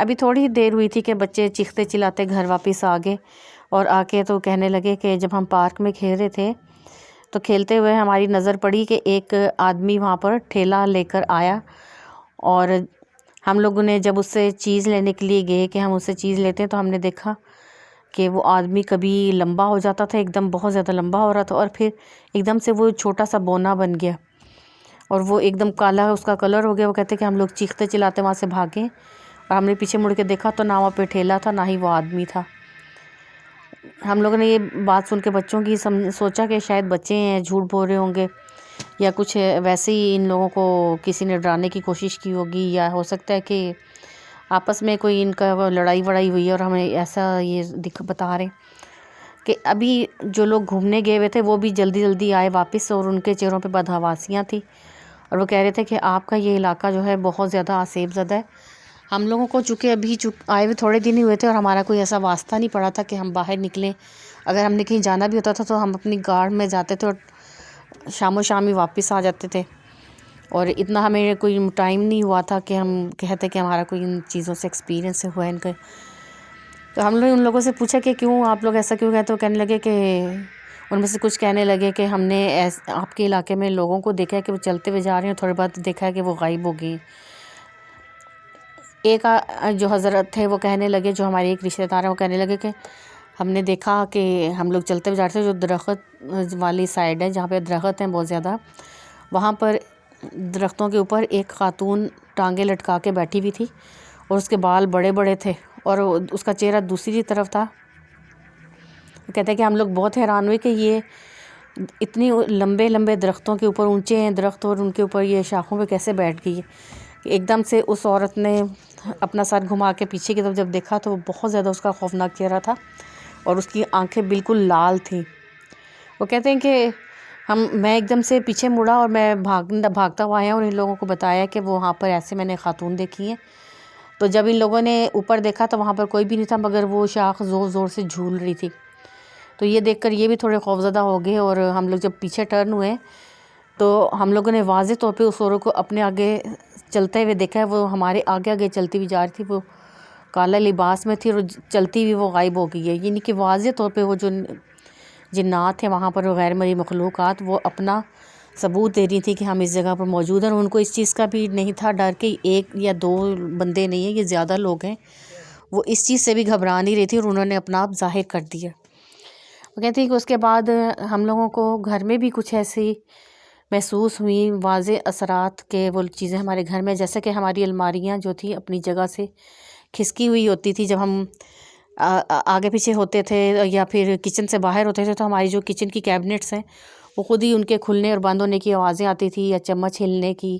ابھی تھوڑی ہی دیر ہوئی تھی کہ بچے چیختے چلاتے گھر واپس آ گئے، اور آ کے تو کہنے لگے کہ جب ہم پارک میں کھیل رہے تھے تو کھیلتے ہوئے ہماری نظر پڑی کہ ایک آدمی وہاں پر ٹھیلا لے کر آیا، اور ہم لوگوں نے جب اس سے چیز لینے کے لیے گئے کہ ہم اس سے چیز لیتے ہیں تو ہم نے دیکھا کہ وہ آدمی کبھی لمبا ہو جاتا تھا، ایک دم بہت زیادہ لمبا ہو رہا تھا، اور پھر ایک دم سے وہ چھوٹا سا بونا بن گیا، اور وہ ایک دم کالا اس کا کلر ہو گیا۔ وہ کہتے کہ ہم لوگ چیختے چلاتے وہاں سے بھاگے، اور ہم نے پیچھے مڑ کے دیکھا تو نہ وہاں پہ ٹھیلا تھا نہ ہی وہ آدمی تھا۔ ہم لوگوں نے یہ بات سن کے بچوں کی سوچا کہ شاید بچے ہیں، جھوٹ بول رہے ہوں گے، یا کچھ ویسے ہی ان لوگوں کو کسی نے ڈرانے کی کوشش کی ہوگی، یا ہو سکتا ہے کہ آپس میں کوئی ان کا لڑائی وڑائی ہوئی ہے اور ہمیں ایسا یہ بتا رہے کہ ابھی جو لوگ گھومنے گئے ہوئے تھے وہ بھی جلدی جلدی آئے واپس، اور ان کے چہروں پہ بدحواسیاں تھیں، اور وہ کہہ رہے تھے کہ آپ کا یہ علاقہ جو ہے بہت زیادہ آسیب زدہ ہے۔ ہم لوگوں کو چونکہ ابھی آئے ہوئے تھوڑے دن ہی ہوئے تھے، اور ہمارا کوئی ایسا واسطہ نہیں پڑا تھا کہ ہم باہر نکلیں۔ اگر ہم نے کہیں جانا بھی ہوتا تھا تو ہم اپنی گاڑی میں جاتے تھے اور شام و شام ہی واپس آ جاتے تھے، اور اتنا ہمیں کوئی ٹائم نہیں ہوا تھا کہ ہم کہتے کہ ہمارا کوئی ان چیزوں سے ایکسپیرینس ہوا ہے ان کا۔ تو ہم نے ان لوگوں سے پوچھا کہ کیوں آپ لوگ ایسا کیوں کہتے ہو؟ کہنے لگے کہ ان میں سے کچھ کہنے لگے کہ ہم نے آپ کے علاقے میں لوگوں کو دیکھا ہے کہ وہ چلتے ہوئے جا رہے ہیں، تھوڑی بات دیکھا ہے کہ وہ غائب ہو گئے۔ ایک جو حضرت تھے وہ کہنے لگے، جو ہمارے ایک رشتہ دار ہیں، وہ کہنے لگے کہ ہم نے دیکھا کہ ہم لوگ چلتے ہوئے جا رہے تھے، جو درخت والی سائڈ ہے جہاں پہ درخت ہیں بہت زیادہ، وہاں پر درختوں کے اوپر ایک خاتون ٹانگیں لٹکا کے بیٹھی ہوئی تھی، اور اس کے بال بڑے بڑے تھے اور اس کا چہرہ دوسری طرف تھا۔ وہ کہتے ہیں کہ ہم لوگ بہت حیران ہوئے کہ یہ اتنی لمبے لمبے درختوں کے اوپر، اونچے ہیں درخت، اور ان کے اوپر یہ شاخوں پہ کیسے بیٹھ گئی ہے۔ ایک دم سے اس عورت نے اپنا سر گھما کے پیچھے کی طرف جب دیکھا تو وہ بہت زیادہ اس کا خوفناک چہرہ تھا، اور اس کی آنکھیں بالکل لال تھیں۔ وہ کہتے ہیں کہ میں ایک دم سے پیچھے مڑا، اور میں بھاگتا ہوا آیا اور ان لوگوں کو بتایا کہ وہاں پر ایسے میں نے خاتون دیکھی ہیں۔ تو جب ان لوگوں نے اوپر دیکھا تو وہاں پر کوئی بھی نہیں تھا، مگر وہ شاخ زور زور سے جھول رہی تھی۔ تو یہ دیکھ کر یہ بھی تھوڑے خوفزدہ ہو گئے، اور ہم لوگ جب پیچھے ٹرن ہوئے تو ہم لوگوں نے واضح طور پہ اس عورت کو اپنے آگے چلتے ہوئے دیکھا ہے۔ وہ ہمارے آگے آگے چلتی ہوئی جا رہی تھی، وہ کالا لباس میں تھی، اور چلتی ہوئی وہ غائب ہو گئی ہے۔ یعنی کہ واضح طور پہ وہ جو جنات تھے وہاں پر، غیر مرئی مخلوقات، وہ اپنا ثبوت دے رہی تھی کہ ہم اس جگہ پر موجود ہیں، اور ان کو اس چیز کا بھی نہیں تھا ڈر کہ ایک یا دو بندے نہیں ہیں، یہ زیادہ لوگ ہیں۔ وہ اس چیز سے بھی گھبرا نہیں رہی تھی، اور انہوں نے اپنا آپ ظاہر کر دیا۔ وہ کہتی ہیں کہ اس کے بعد ہم لوگوں کو گھر میں بھی کچھ ایسی محسوس ہوئی واضح اثرات کہ وہ چیزیں ہمارے گھر میں، جیسے کہ ہماری الماریاں جو تھی اپنی جگہ سے کھسکی ہوئی ہوتی تھی، جب ہم آگے پیچھے ہوتے تھے یا پھر کچن سے باہر ہوتے تھے تو ہماری جو کچن کی کیبنٹس ہیں وہ خود ہی ان کے کھلنے اور بند ہونے کی آوازیں آتی تھی، یا چمچ ہلنے کی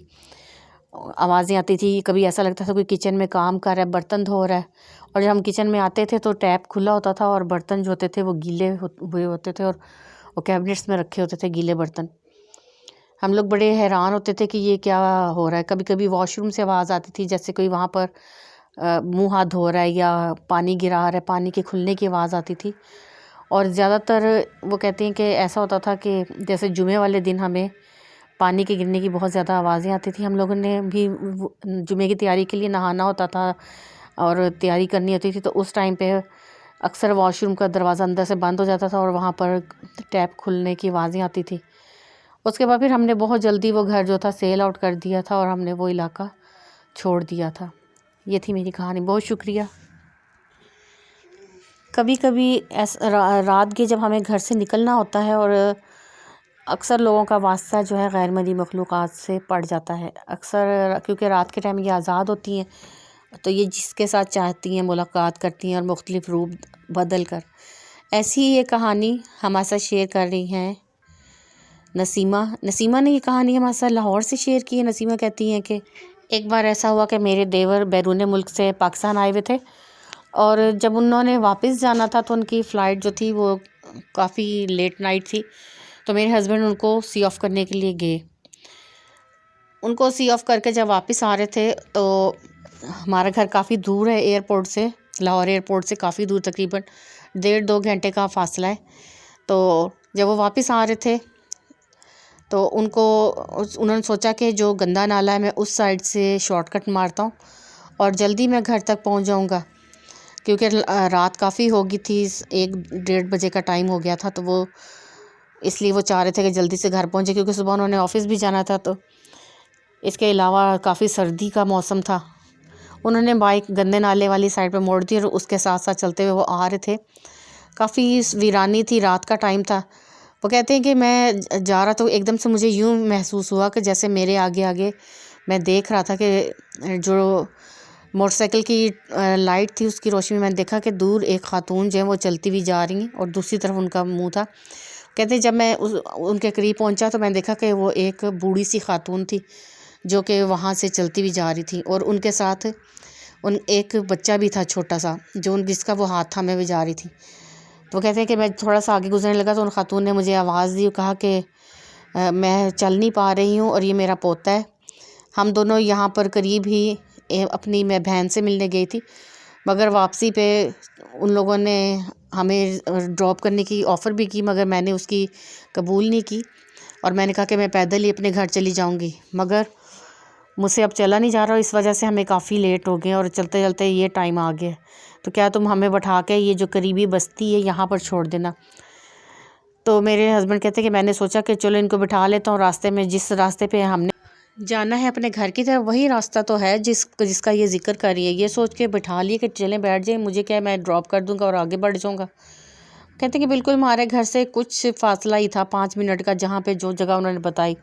آوازیں آتی تھی۔ کبھی ایسا لگتا تھا کوئی کچن میں کام کر رہا ہے، برتن دھو رہا ہے، اور جب ہم کچن میں آتے تھے تو ٹیپ کھلا ہوتا تھا اور برتن جو ہوتے تھے وہ گیلے ہوئے ہوتے تھے، اور وہ کیبنٹس میں رکھے ہوتے تھے گیلے برتن۔ ہم لوگ بڑے حیران ہوتے تھے کہ یہ کیا ہو رہا ہے۔ کبھی کبھی واش روم سے آواز آتی تھی جیسے کوئی وہاں پر منہ ہاتھ دھو رہا ہے یا پانی گرا رہا ہے، پانی کے کھلنے کی آواز آتی تھی۔ اور زیادہ تر وہ کہتے ہیں کہ ایسا ہوتا تھا کہ جیسے جمعے والے دن ہمیں پانی کے گرنے کی بہت زیادہ آوازیں آتی تھیں۔ ہم لوگوں نے بھی جمعے کی تیاری کے لیے نہانا ہوتا تھا اور تیاری کرنی ہوتی تھی، تو اس ٹائم پہ اکثر واش روم کا دروازہ اندر سے بند ہو جاتا تھا اور وہاں پر ٹیپ کھلنے کی آوازیں آتی تھی۔ اس کے بعد پھر ہم نے بہت جلدی وہ گھر جو تھا سیل آؤٹ کر دیا تھا، اور ہم نے وہ علاقہ چھوڑ دیا تھا۔ یہ تھی میری کہانی۔ بہت شکریہ۔ کبھی کبھی رات کے جب ہمیں گھر سے نکلنا ہوتا ہے، اور اکثر لوگوں کا واسطہ جو ہے غیر مرئی مخلوقات سے پڑ جاتا ہے، اکثر کیونکہ رات کے ٹائم یہ آزاد ہوتی ہیں تو یہ جس کے ساتھ چاہتی ہیں ملاقات کرتی ہیں، اور مختلف روپ بدل کر۔ ایسی ہی یہ کہانی ہمارے ساتھ شیئر کر رہی ہیں نسیمہ نے یہ کہانی ہمارے ساتھ لاہور سے شیئر کی ہے۔ نسیمہ کہتی ہیں کہ ایک بار ایسا ہوا کہ میرے دیور بیرون ملک سے پاکستان آئے ہوئے تھے، اور جب انہوں نے واپس جانا تھا تو ان کی فلائٹ جو تھی وہ کافی لیٹ نائٹ تھی، تو میرے ہسبینڈ ان کو سی آف کرنے کے لیے گئے۔ ان کو سی آف کر کے جب واپس آ رہے تھے تو ہمارا گھر کافی دور ہے ایئرپورٹ سے، لاہور ایئرپورٹ سے کافی دور، تقریباً 1.5-2 گھنٹے کا فاصلہ ہے۔ تو جب وہ واپس آ رہے تھے تو انہوں نے سوچا کہ جو گندا نالا ہے میں اس سائڈ سے شارٹ کٹ مارتا ہوں اور جلدی میں گھر تک پہنچ جاؤں گا، کیونکہ رات کافی ہو گئی تھی، 1-1:30 کا ٹائم ہو گیا تھا، تو وہ اس لیے وہ چاہ رہے تھے کہ جلدی سے گھر پہنچے، کیونکہ صبح انہوں نے آفس بھی جانا تھا۔ تو اس کے علاوہ کافی سردی کا موسم تھا۔ انہوں نے بائک گندے نالے والی سائڈ پہ موڑ دی، اور اس کے ساتھ ساتھ چلتے ہوئے وہ آ رہے تھے۔ کافی ویرانی تھی، رات کا ٹائم تھا۔ وہ کہتے ہیں کہ میں جا رہا تو ایک دم سے مجھے یوں محسوس ہوا کہ جیسے میرے آگے آگے میں دیکھ رہا تھا کہ جو موٹر سائیکل کی لائٹ تھی اس کی روشنی میں نے دیکھا کہ دور ایک خاتون جو ہے وہ چلتی ہوئی جا رہی ہیں، اور دوسری طرف ان کا منہ تھا۔ کہتے ہیں جب میں ان کے قریب پہنچا تو میں نے دیکھا کہ وہ ایک بوڑھی سی خاتون تھی جو کہ وہاں سے چلتی ہوئی جا رہی تھی، اور ان کے ساتھ ایک بچہ بھی تھا چھوٹا سا، جس کا وہ ہاتھ تھامے ہوئے جا رہی تھی۔ تو وہ کہتے ہیں کہ میں تھوڑا سا آگے گزرنے لگا تو ان خاتون نے مجھے آواز دی اور کہا کہ میں چل نہیں پا رہی ہوں اور یہ میرا پوتا ہے۔ ہم دونوں یہاں پر قریب ہی اپنی میں بہن سے ملنے گئی تھی، مگر واپسی پہ ان لوگوں نے ہمیں ڈراپ کرنے کی آفر بھی کی، مگر میں نے اس کی قبول نہیں کی، اور میں نے کہا کہ میں پیدل ہی اپنے گھر چلی جاؤں گی، مگر مجھ سے اب چلا نہیں جا رہا، اس وجہ سے ہمیں کافی لیٹ ہو گئے اور چلتے چلتے یہ ٹائم آ گیا، تو کیا تم ہمیں بٹھا کے یہ جو قریبی بستی ہے یہاں پر چھوڑ دینا۔ تو میرے ہسبینڈ کہتے ہیں کہ میں نے سوچا کہ چلو ان کو بٹھا لیتا ہوں، راستے میں جس راستے پہ ہم نے جانا ہے اپنے گھر کی طرف وہی راستہ تو ہے جس کا یہ ذکر کر رہی ہے، یہ سوچ کے بٹھا لیے کہ چلیں بیٹھ جائیں، مجھے کیا ہے میں ڈراپ کر دوں گا اور آگے بڑھ جاؤں گا۔ کہتے ہیں کہ بالکل ہمارے گھر سے کچھ فاصلہ ہی تھا 5 منٹ کا، جہاں پہ جو جگہ انہوں نے بتائی،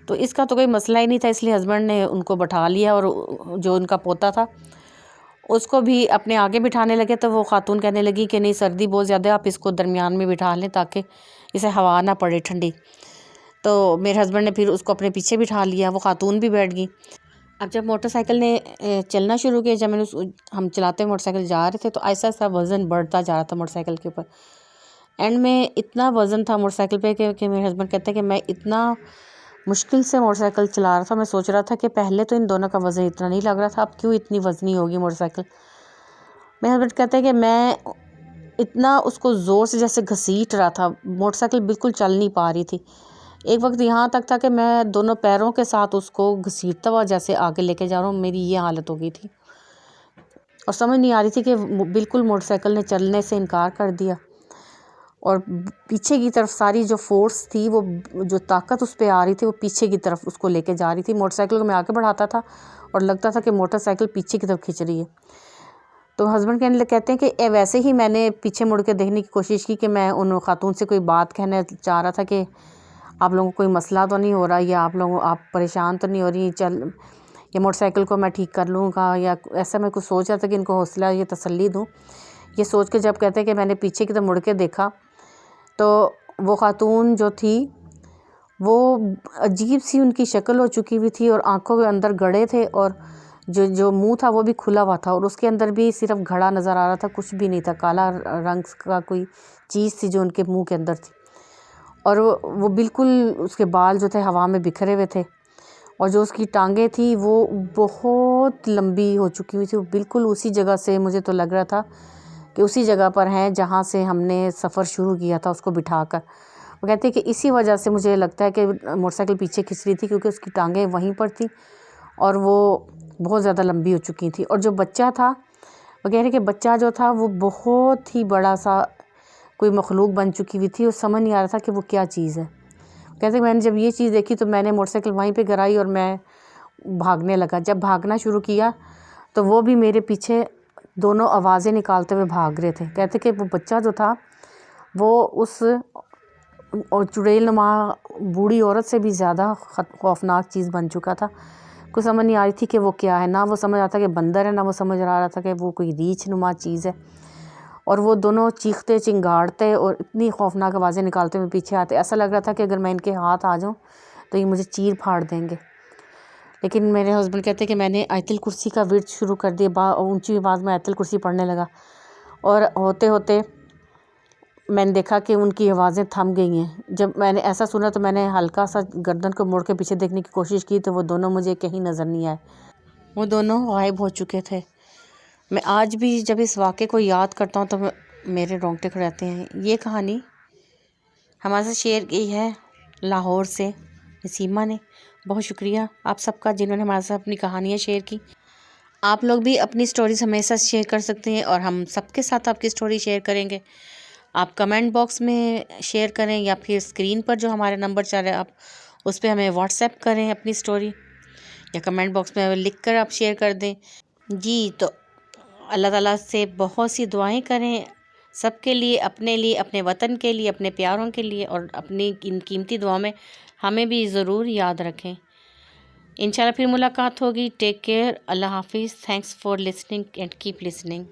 تو اس کا تو کوئی مسئلہ ہی نہیں تھا، اس لیے ہسبینڈ نے ان کو بٹھا لیا، اور جو ان کا پوتا تھا اس کو بھی اپنے آگے بٹھانے لگے، تو وہ خاتون کہنے لگی کہ نہیں سردی بہت زیادہ، آپ اس کو درمیان میں بٹھا لیں تاکہ اسے ہوا نہ پڑے ٹھنڈی۔ تو میرے ہسبینڈ نے پھر اس کو اپنے پیچھے بٹھا لیا، وہ خاتون بھی بیٹھ گئی۔ اب جب موٹر سائیکل نے چلنا شروع کیا، جب ہم چلاتے موٹر سائیکل جا رہے تھے تو ایسا ایسا وزن بڑھتا جا رہا تھا موٹر سائیکل کے اوپر، اینڈ میں اتنا وزن تھا موٹر سائیکل پہ کہ میرے ہسبینڈ کہتے ہیں کہ میں اتنا مشکل سے موٹر سائیکل چلا رہا تھا، میں سوچ رہا تھا کہ پہلے تو ان دونوں کا وزن اتنا نہیں لگ رہا تھا، اب کیوں اتنی وزنی ہوگی موٹر سائیکل۔ میرے ہسبینڈ کہتے ہیں کہ میں اتنا اس کو زور سے جیسے گھسیٹ رہا تھا، موٹر سائیکل بالکل چل نہیں پا رہی تھی، ایک وقت یہاں تک تھا کہ میں دونوں پیروں کے ساتھ اس کو گھسیٹتا ہوا جیسے آگے لے کے جا رہا ہوں، میری یہ حالت ہو گئی تھی، اور سمجھ نہیں آ رہی تھی کہ بالکل موٹر سائیکل نے چلنے سے انکار کر دیا، اور پیچھے کی طرف ساری جو فورس تھی، وہ جو طاقت اس پہ آ رہی تھی وہ پیچھے کی طرف اس کو لے کے جا رہی تھی۔ موٹر سائیکل کو میں آگے بڑھاتا تھا اور لگتا تھا کہ موٹر سائیکل پیچھے کی طرف کھنچ رہی ہے۔ تو ہسبینڈ کہتے ہیں کہ ویسے ہی میں نے پیچھے مڑ کے دیکھنے کی کوشش کی کہ میں ان خاتون سے کوئی بات کہنا چاہ رہا تھا کہ آپ لوگوں کو کوئی مسئلہ تو نہیں ہو رہا، یا آپ پریشان تو نہیں ہو رہی، یہ موٹر سائیکل کو میں ٹھیک کر لوں گا، یا ایسا میں کچھ سوچ رہا تھا کہ ان کو حوصلہ یہ تسلی دوں۔ یہ سوچ کے جب کہتے ہیں کہ میں نے پیچھے کی طرف مڑ کے دیکھا تو وہ خاتون جو تھی وہ عجیب سی ان کی شکل ہو چکی ہوئی تھی، اور آنکھوں کے اندر گڑے تھے، اور جو منہ تھا وہ بھی کھلا ہوا تھا، اور اس کے اندر بھی صرف گھڑا نظر آ رہا تھا، کچھ بھی نہیں تھا، کالا رنگ کا کوئی چیز تھی جو ان کے منہ کے اندر تھی، اور وہ بالکل اس کے بال جو تھے ہوا میں بکھرے ہوئے تھے، اور جو اس کی ٹانگیں تھی وہ بہت لمبی ہو چکی ہوئی تھی، وہ بالکل اسی جگہ سے مجھے تو لگ رہا تھا کہ اسی جگہ پر ہیں جہاں سے ہم نے سفر شروع کیا تھا اس کو بٹھا کر۔ وہ کہتے ہیں کہ اسی وجہ سے مجھے لگتا ہے کہ موٹر سائیکل پیچھے کھنچ رہی تھی، کیونکہ اس کی ٹانگیں وہیں پر تھیں اور وہ بہت زیادہ لمبی ہو چکی تھیں، اور جو بچہ تھا وہ کہہ رہے کہ بچہ جو تھا وہ بہت ہی بڑا سا کوئی مخلوق بن چکی ہوئی تھی، اور سمجھ نہیں آ رہا تھا کہ وہ کیا چیز ہے۔ کہتے ہیں میں نے جب یہ چیز دیکھی تو میں نے موٹر سائیکل وہیں پہ گرائی اور میں بھاگنے لگا۔ جب بھاگنا شروع کیا تو وہ بھی میرے پیچھے دونوں آوازیں نکالتے ہوئے بھاگ رہے تھے۔ کہتے کہ وہ بچہ جو تھا وہ اس چڑیل نما بوڑھی عورت سے بھی زیادہ خوفناک چیز بن چکا تھا، کوئی سمجھ نہیں آ رہی تھی کہ وہ کیا ہے، نہ وہ سمجھ آتا کہ بندر ہے، نہ وہ سمجھ آ رہا تھا کہ وہ کوئی ریچھ نما چیز ہے، اور وہ دونوں چیختے چنگاڑتے اور اتنی خوفناک آوازیں نکالتے ہوئے پیچھے آتے، ایسا لگ رہا تھا کہ اگر میں ان کے ہاتھ آ جاؤں تو یہ مجھے چیر پھاڑ دیں گے۔ لیکن میرے ہسبینڈ کہتے ہیں کہ میں نے آیت الکرسی کا ورد شروع کر دیا، اونچی آواز میں آیت الکرسی پڑھنے لگا، اور ہوتے ہوتے میں نے دیکھا کہ ان کی آوازیں تھم گئی ہیں۔ جب میں نے ایسا سنا تو میں نے ہلکا سا گردن کو موڑ کے پیچھے دیکھنے کی کوشش کی تو وہ دونوں مجھے کہیں نظر نہیں آئے، وہ دونوں غائب ہو چکے تھے۔ میں آج بھی جب اس واقعے کو یاد کرتا ہوں تو میرے رونگٹے کھڑے رہتے ہیں۔ یہ کہانی ہمارے ساتھ شیئر کی ہے لاہور سے نسیمہ نے، بہت شکریہ آپ سب کا جنہوں نے ہمارے ساتھ اپنی کہانیاں شیئر کی۔ آپ لوگ بھی اپنی سٹوریز ہمیں ساتھ شیئر کر سکتے ہیں اور ہم سب کے ساتھ آپ کی سٹوری شیئر کریں گے. آپ کمنٹ باکس میں شیئر کریں یا پھر اسکرین پر جو ہمارا نمبر چل رہا ہے آپ اس پہ ہمیں واٹس ایپ کریں اپنی سٹوری، یا کمنٹ باکس میں لکھ کر آپ شیئر کر دیں. جی تو اللہ تعالیٰ سے بہت سی دعائیں کریں سب کے لیے، اپنے وطن کے لیے، اپنے پیاروں کے لیے، اور اپنی ان قیمتی دعاؤں میں ہمیں بھی ضرور یاد رکھیں. انشاءاللہ پھر ملاقات ہوگی. ٹیک کیئر. اللہ حافظ. Thanks for listening and keep listening.